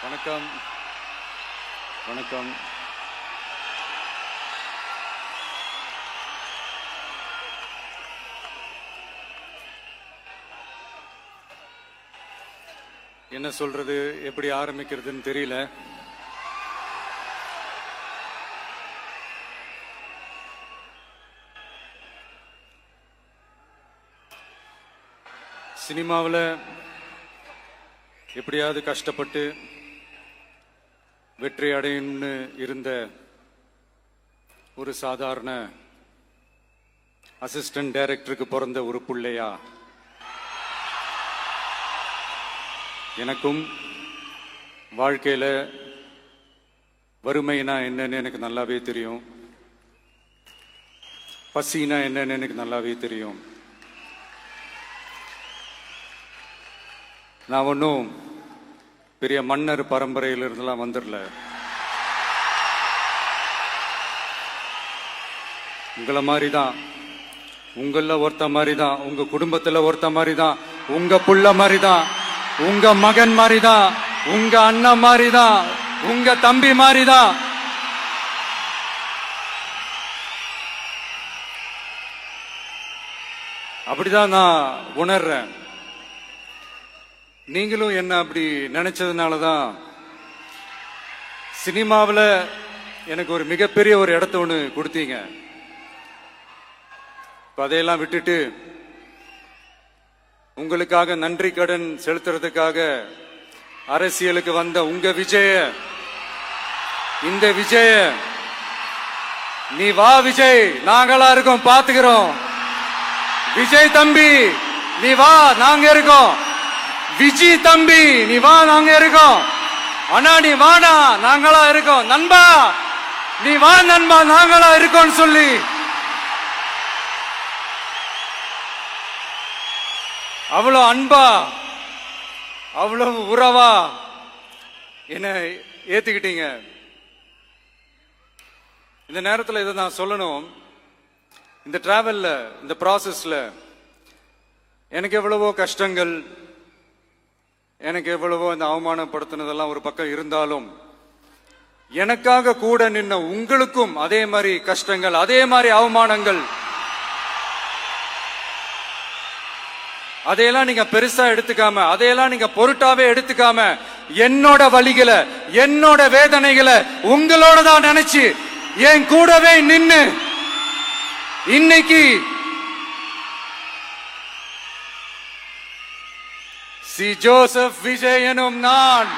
வணக்கம். வணக்கம். என்ன சொல்றது, எப்படி ஆரம்பிக்கிறதுன்னு தெரியல. சினிமாவில் எப்படியாவது கஷ்டப்பட்டு வெற்றி அடையணும்னு இருந்த ஒரு சாதாரண அசிஸ்டன்ட் டைரக்டருக்கு பிறந்த ஒரு பிள்ளையா எனக்கும் வாழ்க்கையில வறுமைனா என்னன்னு எனக்கு நல்லாவே தெரியும், பசினா என்னன்னு எனக்கு நல்லாவே தெரியும். நான் ஒன்றும் பெரிய மன்னர் பரம்பரையிலிருந்துலாம் வந்துடல. உங்களை மாதிரி தான், உங்கள ஒருத்த மாதிரி தான், உங்க குடும்பத்துல ஒருத்த மாதிரி தான், உங்க புள்ள மாதிரி தான், உங்க மகன் மாதிரி தான், உங்க அண்ணன் மாதிரி தான், உங்க தம்பி மாதிரி தான். அப்படிதான் நான் உணர்றேன். நீங்களும் என்ன அப்படி நினைச்சதுனாலதான் சினிமாவில் எனக்கு ஒரு மிகப்பெரிய ஒரு இடத்த ஒன்று கொடுத்தீங்க. அதையெல்லாம் விட்டுட்டு உங்களுக்காக நன்றி கடன் செலுத்துறதுக்காக அரசியலுக்கு வந்த உங்க விஜய, இந்த விஜய, நீ வா விஜய், நாங்களா இருக்கோம், பாத்துக்கிறோம். விஜய் தம்பி நீ வா, நாங்க இருக்கோம். விஜய் தம்பி நீ வா, நாங்க இருக்கோம். அண்ணா நீ வாடா, நாங்களா இருக்கோம். நண்பா நீ வா, நண்பா நாங்களா இருக்கோம் சொல்லி அவ்வளவு அன்பா, அவ்வளவு உறவா என்ன ஏத்துக்கிட்டீங்க. இந்த நேரத்தில் இதை நான் சொல்லணும். இந்த டிராவல்ல, இந்த ப்ராசஸ்ல எனக்கு எவ்வளவோ கஷ்டங்கள், எனக்கு எவ்வளவோ இந்த அவமானப்படுத்தினதெல்லாம் ஒரு பக்கம் இருந்தாலும், எனக்காக கூட நின்ன உங்களுக்கும் அதே மாதிரி கஷ்டங்கள், அதே மாதிரி அவமானங்கள், அதையெல்லாம் நீங்க பெருசா எடுத்துக்காம, அதையெல்லாம் நீங்க பொருட்டாவே எடுத்துக்காம, என்னோட வலிகளை, என்னோட வேதனைகளை உங்களோட தான் நினைச்சு என் கூடவே நின்னு இன்னைக்கு சி ஜோசப் விஜய் எனும் நான்